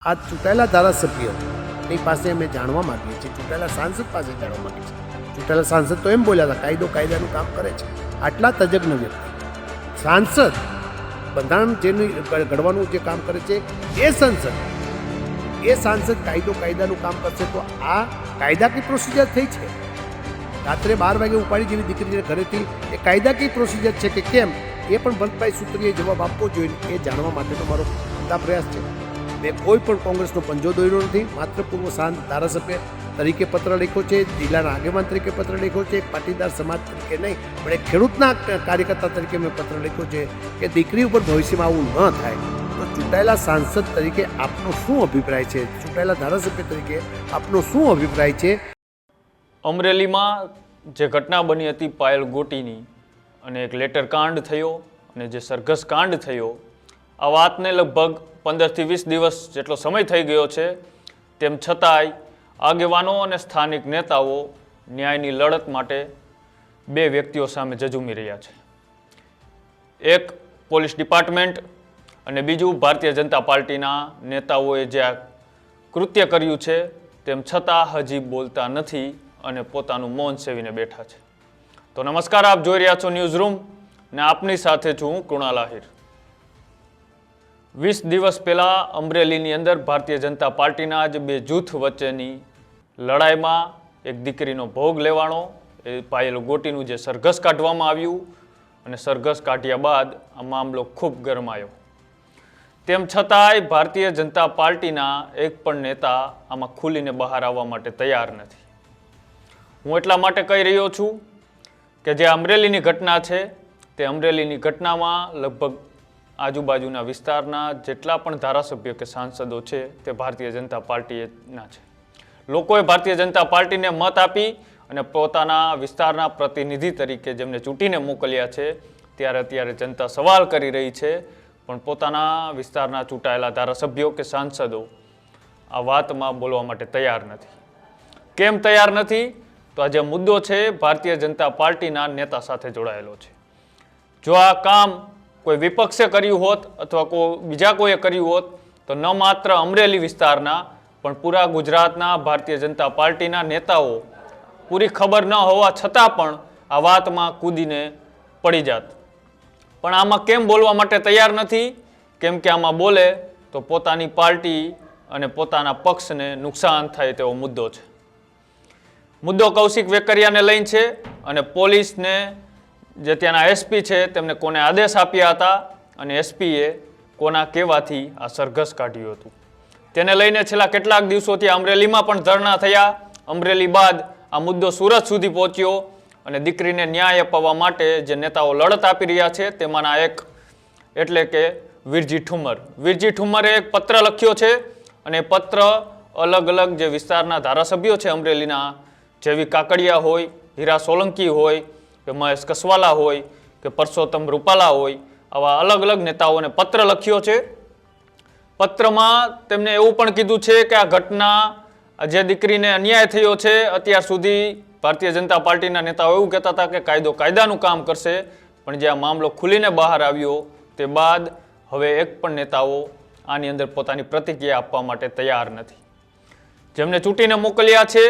આ ચૂંટાયેલા ધારાસભ્યની પાસે અમે જાણવા માંગીએ છીએ, ચૂંટાયેલા સાંસદ પાસે જાણવા માંગીએ છીએ. ચૂંટાયેલા સાંસદ તો એમ બોલ્યા હતા કાયદાનું કામ કરે છે. આટલા તજજ્ઞ વ્યક્તિ સાંસદ બંધારણ જેનું ઘડવાનું જે કામ કરે છે એ સાંસદ કાયદાનું કામ કરશે તો આ કાયદાકીય પ્રોસિજર થઈ છે. રાત્રે 12 વાગે ઉપાડી જેવી દીકરીને ઘરેથી એ કાયદાકીય પ્રોસિજર છે કે કેમ એ પણ ભરતભાઈ સૂત્રીએ જવાબ આપવો જોઈએ. એ જાણવા માટેનો મારો પૂરતા પ્રયાસ છે. મેં કોઈ પણ કોંગ્રેસનો પંજો દોર્યો નથી. માત્ર પૂર્વ ધારાસભ્ય તરીકે પત્ર લખ્યો છે, જિલ્લાના આગેવાન તરીકે પત્ર લખ્યો છે, પાટીદાર સમાજ તરીકે નહીં પણ એક ખેડૂતના કાર્યકર્તા તરીકે મેં પત્ર લખ્યો છે કે દીકરી ઉપર ભવિષ્યમાં આવું ન થાય. તો ચૂંટાયેલા સાંસદ તરીકે આપનો શું અભિપ્રાય છે? ચૂંટાયેલા ધારાસભ્ય તરીકે આપનો શું અભિપ્રાય છે? અમરેલીમાં જે ઘટના બની હતી પાયલ ગોટીની અને એક લેટર કાંડ થયો અને જે સરઘસ કાંડ થયો, આ વાતને લગભગ 15 થી 20 દિવસ જેટલો સમય થઈ ગયો છે. તેમ છતાંય આગેવાનો અને સ્થાનિક નેતાઓ ન્યાયની લડત માટે બે વ્યક્તિઓ સામે ઝઝૂમી રહ્યા છે. એક પોલીસ ડિપાર્ટમેન્ટ અને બીજું ભારતીય જનતા પાર્ટીના નેતાઓએ જે આ કૃત્ય કર્યું છે તેમ છતાં હજી બોલતા નથી અને પોતાનું મૌન સેવીને બેઠા છે. તો નમસ્કાર, આપ જોઈ રહ્યા છો ન્યૂઝ રૂમ ને આપની સાથે છું હું કૃણાલ આહિર. 20 દિવસ પહેલાં અમરેલીની અંદર ભારતીય જનતા પાર્ટીના જ બે જૂથ વચ્ચેની લડાઈમાં એક દીકરીનો ભોગ લેવાનો એ પાયલ ગોટીનું જે સરઘસ કાઢવામાં આવ્યું અને સરઘસ કાઢ્યા બાદ આ મામલો ખૂબ ગરમાયો. તેમ છતાંય ભારતીય જનતા પાર્ટીના એક પણ નેતા આમાં ખુલીને બહાર આવવા માટે તૈયાર નથી. હું એટલા માટે કહી રહ્યો છું કે જે અમરેલીની ઘટના છે તે અમરેલીની ઘટનામાં લગભગ આજુબાજુના વિસ્તારના જેટલા પણ ધારાસભ્યો કે સાંસદો છે તે ભારતીય જનતા પાર્ટીના છે. લોકોએ ભારતીય જનતા પાર્ટીને મત આપી અને પોતાના વિસ્તારના પ્રતિનિધિ તરીકે જેમને ચૂંટીને મોકલ્યા છે ત્યારે અત્યારે જનતા સવાલ કરી રહી છે, પણ પોતાના વિસ્તારના ચૂંટાયેલા ધારાસભ્યો કે સાંસદો આ વાતમાં બોલવા માટે તૈયાર નથી. કેમ તૈયાર નથી? તો આ જે મુદ્દો છે ભારતીય જનતા પાર્ટીના નેતા સાથે જોડાયેલો છે. જો આ કામ કોઈ વિપક્ષે કર્યું હોત અથવા બીજા કોઈએ કર્યું હોત તો ન માત્ર અમરેલી વિસ્તારના પણ પૂરા ગુજરાતના ભારતીય જનતા પાર્ટીના નેતાઓ પૂરી ખબર ન હોવા છતાં પણ આ વાતમાં કૂદીને પડી જાત. પણ આમાં કેમ બોલવા માટે તૈયાર નથી? કેમ કે આમાં બોલે તો પોતાની પાર્ટી અને પોતાના પક્ષને નુકસાન થાય તેવો મુદ્દો છે. મુદ્દો કૌશિક વેકરિયાને લઈને છે અને પોલીસને જે ત્યાંના એસપી છે તેમને કોને આદેશ આપ્યા હતા અને એસપીએ કોના કહેવાથી આ સરઘસ કાઢ્યું હતું તેને લઈને છેલ્લા કેટલાક દિવસોથી અમરેલીમાં પણ ધરણા થયા. અમરેલી બાદ આ મુદ્દો સુરત સુધી પહોંચ્યો અને દીકરીને ન્યાય અપાવવા માટે જે નેતાઓ લડત આપી રહ્યા છે તેમાંના એક એટલે કે વીરજી ઠુમ્મર. વીરજી ઠુમ્મરે એક પત્ર લખ્યો છે અને પત્ર અલગ અલગ જે વિસ્તારના ધારાસભ્યો છે અમરેલીના, જેવી કાકડિયા હોય, હીરા સોલંકી હોય કે મહેશ કસવાલા હોય કે પરસોત્તમ રૂપાલા હોય, આવા અલગ અલગ નેતાઓને પત્ર લખ્યો છે. પત્રમાં તેમને એવું પણ કીધું છે કે આ ઘટના જે દીકરીને અન્યાય થયો છે, અત્યાર સુધી ભારતીય જનતા પાર્ટીના નેતાઓ એવું કહેતા હતા કે કાયદો કાયદાનું કામ કરશે, પણ જે આ મામલો ખુલીને બહાર આવ્યો તે બાદ હવે એક પણ નેતાઓ આની અંદર પોતાની પ્રતિક્રિયા આપવા માટે તૈયાર નથી. જેમને ચૂંટીને મોકલ્યા છે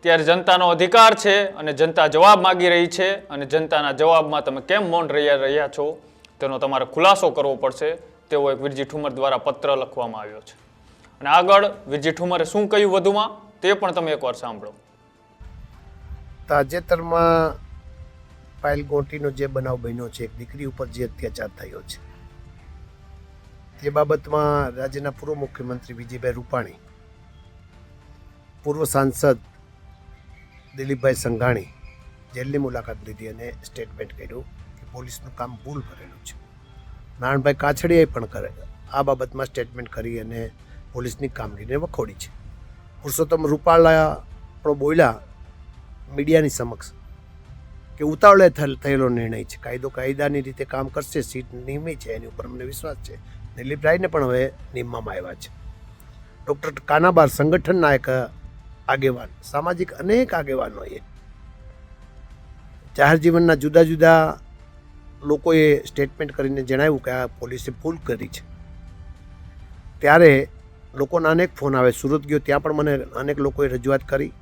ત્યારે જનતાનો અધિકાર છે અને જનતા જવાબ માગી રહી છે અને જનતાના જવાબમાં તમે કેમ મૌન રહ્યા છો તેનો તમારે ખુલાસો કરવો પડશે તેવો એક વીરજી ઠુમ્મર દ્વારા પત્ર લખવામાં આવ્યો છે. અને આગળ વીરજી ઠુમ્મરે શું કહ્યું વધુમાં તે પણ તમે એકવાર સાંભળો. તાજેતરમાં પાયલ ગોટીનો જે બનાવ બન્યો છે, એક દીકરી ઉપર જે અત્યાચાર થયો છે, તે બાબતમાં રાજ્યના પૂર્વ મુખ્યમંત્રી વિજયભાઈ રૂપાણી, પૂર્વ સાંસદ દિલીપભાઈ સંઘાણી જેલની મુલાકાત લીધી અને સ્ટેટમેન્ટ કર્યું કે પોલીસનું કામ ભૂલ કરેલું છે. નારણભાઈ કાછડિયાએ પણ આ બાબતમાં સ્ટેટમેન્ટ કરી અને પોલીસની કામગીરીને વખોડી છે. પુરુષોત્તમ રૂપાલા પણ બોલ્યા મીડિયાની સમક્ષ કે ઉતાવળે થયેલો નિર્ણય છે, કાયદો કાયદાની રીતે કામ કરશે, સીટ નિયમી છે, એની ઉપર અમને વિશ્વાસ છે. દિલીપભાઈને પણ હવે નિમવામાં આવ્યા છે. ડૉક્ટર કાનાબાર સંગઠનના એક આગેવાન, સામાજિક અનેક આગેવાનોએ જાહેર જીવનના જુદા જુદા લોકોએ સ્ટેટમેન્ટ કરીને જણાવ્યું કે આ પોલીસે ભૂલ કરી છે. ત્યારે લોકોના અનેક ફોન આવે. સુરત ગયો ત્યાં પણ મને અનેક લોકોએ રજૂઆત કરી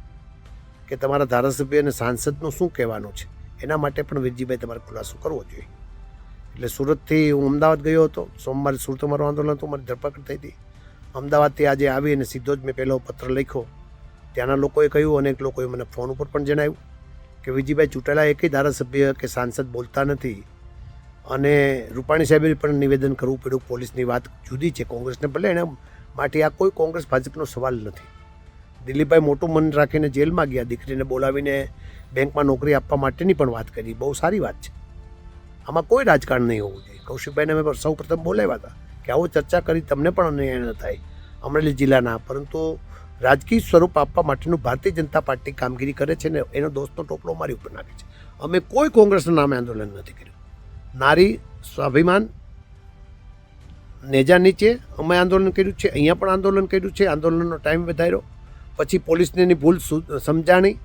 કે તમારા ધારાસભ્ય અને સાંસદનું શું કહેવાનું છે. એના માટે પણ વીરજીભાઈ તમારે ખુલાસો કરવો જોઈએ. એટલે સુરતથી હું અમદાવાદ ગયો હતો. સોમવારે સુરત મારું આંદોલન હતું, મારી ધરપકડ થઈ હતી. અમદાવાદથી આજે આવી અને સીધો જ મેં પહેલો પત્ર લખ્યો. ત્યાંના લોકોએ કહ્યું, અનેક લોકોએ મને ફોન ઉપર પણ જણાવ્યું કે વિજયભાઈ ચૂંટાયેલા એકેય ધારાસભ્ય કે સાંસદ બોલતા નથી. અને રૂપાણી સાહેબે પણ નિવેદન કરવું પડ્યું. પોલીસની વાત જુદી છે, કોંગ્રેસને ભલે એના માટે આ કોઈ કોંગ્રેસ ભાજપનો સવાલ નથી. દિલીપભાઈ મોટું મન રાખીને જેલમાં ગયા, દીકરીને બોલાવીને બેંકમાં નોકરી આપવા માટેની પણ વાત કરી. બહુ સારી વાત છે. આમાં કોઈ રાજકારણ નહીં હોવું જોઈએ. કૌશિકભાઈને મેં સૌ પ્રથમ બોલાવ્યા હતા કે આવો ચર્ચા કરી, તમને પણ અન્યાય ન થાય અમરેલી જિલ્લાના. પરંતુ રાજકીય સ્વરૂપ આપવા માટેનું ભારતીય જનતા પાર્ટી કામગીરી કરે છે ને એનો દોસ્તનો ટોપલો મારી ઉપર નાખે છે. અમે કોઈ કોંગ્રેસના નામે આંદોલન નથી કર્યું. નારી સ્વાભિમાન નેજા નીચે અમે આંદોલન કર્યું છે, અહીંયા પણ આંદોલન કર્યું છે. આંદોલનનો ટાઈમ વધાર્યો, પછી પોલીસને એની ભૂલ સમજાણી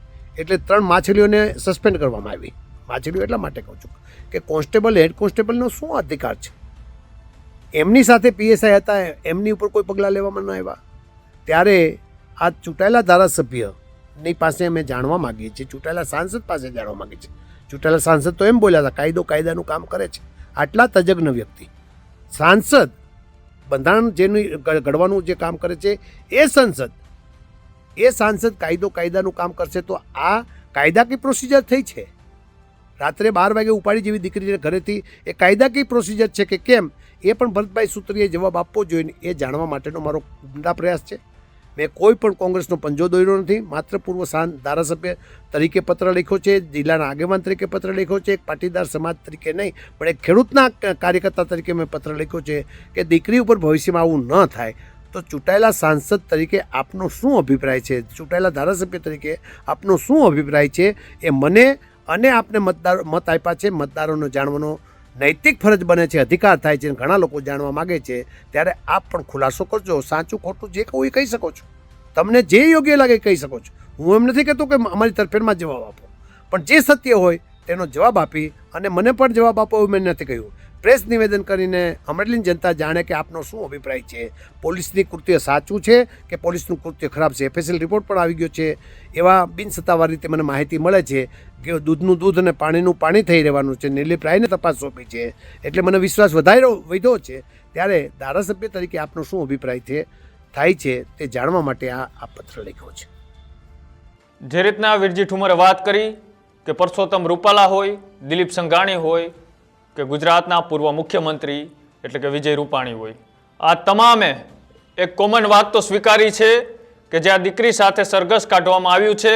એટલે 3 માછલીઓને સસ્પેન્ડ કરવામાં આવી. માછલીઓ એટલા માટે કહું છું કે કોન્સ્ટેબલ, હેડ કોન્સ્ટેબલનો શું અધિકાર છે? એમની સાથે પીએસઆઈ હતા, એમની ઉપર કોઈ પગલાં લેવામાં ન આવ્યા. ત્યારે આ ચૂંટાયેલા ધારાસભ્યની પાસે અમે જાણવા માગીએ છીએ, ચૂંટાયેલા સાંસદ પાસે જાણવા માગીએ છીએ. ચૂંટાયેલા સાંસદ તો એમ બોલ્યા હતા કાયદો કાયદાનું કામ કરે છે. આટલા તજજ્ઞ વ્યક્તિ સાંસદ, બંધારણ જેનું ઘડવાનું જે કામ કરે છે એ સાંસદ કાયદો કાયદાનું કામ કરશે તો આ કાયદાકીય પ્રોસિજર થઈ છે. રાત્રે 12 વાગે ઉપાડી જેવી દીકરીને ઘરેથી એ કાયદાકીય પ્રોસિજર છે કે કેમ, એ પણ ભરતભાઈ સૂત્રીએ જવાબ આપવો જોઈએ. એ જાણવા માટેનો મારો ઊંડા પ્રયાસ છે. મેં કોઈ પણ કોંગ્રેસનો પંજો દોર્યો નથી. માત્ર પૂર્વ ધારાસભ્ય તરીકે પત્ર લખ્યો છે, જિલ્લાના આગેવાન તરીકે પત્ર લખ્યો છે, એક પાટીદાર સમાજ તરીકે નહીં પણ એક ખેડૂતના કાર્યકર્તા તરીકે મેં પત્ર લખ્યો છે કે દીકરી ઉપર ભવિષ્યમાં આવું ન થાય. તો ચૂંટાયેલા સાંસદ તરીકે આપનો શું અભિપ્રાય છે, ચૂંટાયેલા ધારાસભ્ય તરીકે આપનો શું અભિપ્રાય છે એ મને અને આપને મત આપ્યા છે, મતદારોને જાણવાનો નૈતિક ફરજ બને છે, અધિકાર થાય છે. ઘણા લોકો જાણવા માગે છે, ત્યારે આપ પણ ખુલાસો કરજો. સાચું ખોટું જે કહું એ કહી શકો છો, તમને જે યોગ્ય લાગે કહી શકો છો. હું એમ નથી કહેતો કે અમારી તરફેણમાં જવાબ આપો, પણ જે સત્ય હોય તેનો જવાબ આપી અને મને પણ જવાબ આપો એવું મેં નથી કહ્યું. પ્રેસ નિવેદન કરીને અમરેલીની જનતા જાણે કે આપનો શું અભિપ્રાય છે. પોલીસની કૃત્ય સાચું છે કે પોલીસનું કૃત્ય ખરાબ છે. FSL રિપોર્ટ પણ આવી ગયો છે. એવા બિનસત્તાવાર રીતે મને માહિતી મળે છે કે દૂધનું દૂધ અને પાણીનું પાણી થઈ રહેવાનું છે. નિર્લિપ રાયને તપાસ સોંપી છે, એટલે મને વિશ્વાસ વધ્યો છે. ત્યારે ધારાસભ્ય તરીકે આપનો શું અભિપ્રાય થાય છે તે જાણવા માટે આ પત્ર લખ્યો છે. જે રીતના વીરજી ઠુમરે વાત કરી કે પરસોત્તમ રૂપાલા હોય, દિલીપ સંઘાણી હોય કે ગુજરાતના પૂર્વ મુખ્યમંત્રી એટલે કે વિજય રૂપાણી હોય, આ તમામે એક કોમન વાત તો સ્વીકારી છે કે જે આ દીકરી સાથે સરઘસ કાઢવામાં આવ્યું છે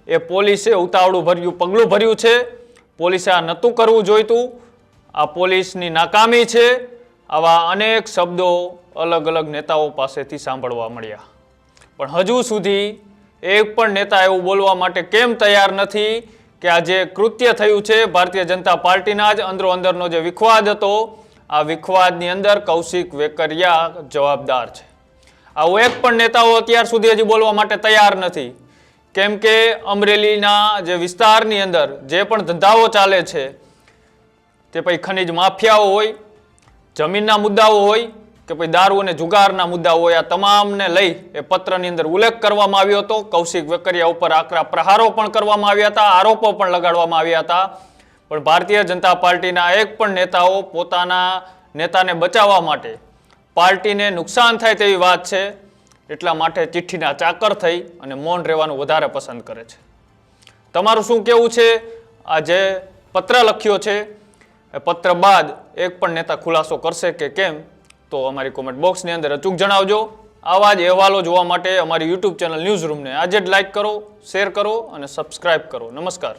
એ પોલીસે ઉતાવળું પગલું ભર્યું છે. પોલીસે આ નહોતું કરવું જોઈતું. આ પોલીસની નાકામી છે. આવા અનેક શબ્દો અલગ અલગ નેતાઓ પાસેથી સાંભળવા મળ્યા, પણ હજુ સુધી એક પણ નેતા એવું બોલવા માટે કેમ તૈયાર નથી કે આ જે કૃત્ય થયું છે ભારતીય જનતા પાર્ટીના જ અંદરોઅંદરનો જે વિખવાદ હતો, આ વિખવાદની અંદર કૌશિક વેકરિયા જવાબદાર છે. આવો એક પણ નેતાઓ અત્યાર સુધી હજી બોલવા માટે તૈયાર નથી. કેમ કે અમરેલીના જે વિસ્તારની અંદર જે પણ ધંધાઓ ચાલે છે તે પછી ખનીજ માફિયાઓ હોય, જમીનના મુદ્દાઓ હોય કે પછી દારૂ અને જુગારના મુદ્દાઓ હોય, આ તમામને લઈ એ પત્રની અંદર ઉલ્લેખ કરવામાં આવ્યો હતો. કૌશિક વેકરિયા ઉપર આકરા પ્રહારો પણ કરવામાં આવ્યા હતા, આરોપો પણ લગાડવામાં આવ્યા હતા. પણ ભારતીય જનતા પાર્ટીના એક પણ નેતાઓ પોતાના નેતાને બચાવવા માટે પાર્ટીને નુકસાન થાય તેવી વાત છે એટલા માટે ચિઠ્ઠીના ચાકર થઈ અને મૌન રહેવાનું વધારે પસંદ કરે છે. તમારું શું કહેવું છે? આ જે પત્ર લખ્યો છે એ પત્ર બાદ એક પણ નેતા ખુલાસો કરશે કે કેમ? તો અમારી કોમેન્ટ બોક્સની અંદર અચૂક જણાવજો. આવા જ અહેવાલો જોવા માટે અમારી YouTube ચેનલ ન્યૂઝ રૂમને આજે જ લાઇક કરો, શેર કરો અને સબસ્ક્રાઇબ કરો. નમસ્કાર.